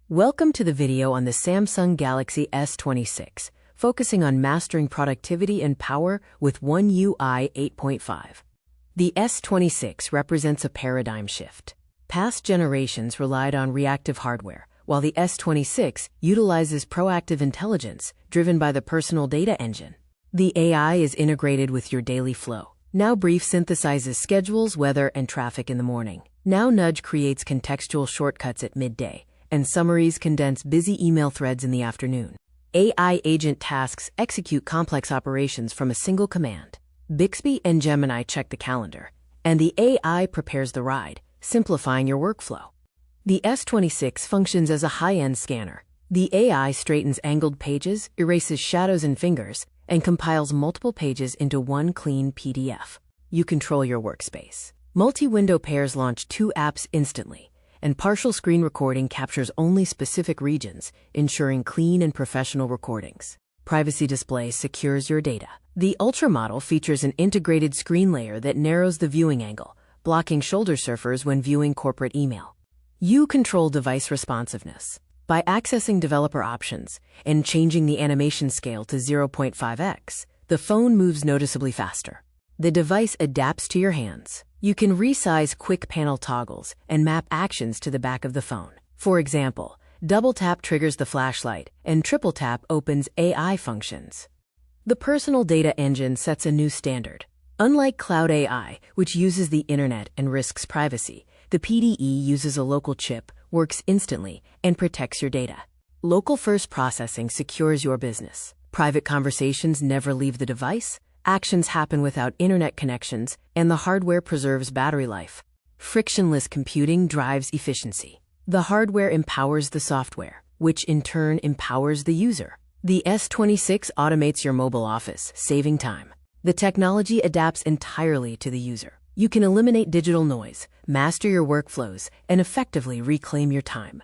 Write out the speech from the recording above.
Welcome to the video on the Samsung Galaxy S26, focusing on mastering productivity and power with One UI 8.5. The S26 represents a paradigm shift. Past generations relied on reactive hardware, while the S26 utilizes proactive intelligence driven by the personal data engine. The AI is integrated with your daily flow. Now Brief synthesizes schedules, weather, and traffic in the morning. Now Nudge creates contextual shortcuts at midday, and summaries condense busy email threads in the afternoon. AI agent tasks execute complex operations from a single command. Bixby and Gemini check the calendar, and the AI prepares the ride, simplifying your workflow. The S26 functions as a high-end scanner. The AI straightens angled pages, erases shadows and fingers, and compiles multiple pages into one clean PDF. You control your workspace. Multi-window pairs launch 2 apps instantly, and partial screen recording captures only specific regions, ensuring clean and professional recordings. Privacy Display secures your data. The Ultra model features an integrated screen layer that narrows the viewing angle, blocking shoulder surfers when viewing corporate email. You control device responsiveness by accessing developer options and changing the animation scale to 0.5x. The phone moves noticeably faster. The device adapts to your hands. You can resize quick panel toggles and map actions to the back of the phone. For example, double tap triggers the flashlight and triple tap opens AI functions. The personal data engine sets a new standard. Unlike cloud AI, which uses the internet and risks privacy, the PDE uses a local chip, works instantly, and protects your data. Local first processing secures your business. Private conversations never leave the device. Actions happen without internet connections, and the hardware preserves battery life. Frictionless computing drives efficiency. The hardware empowers the software, which in turn empowers the user. The S26 automates your mobile office, saving time. The technology adapts entirely to the user. You can eliminate digital noise, master your workflows, and effectively reclaim your time.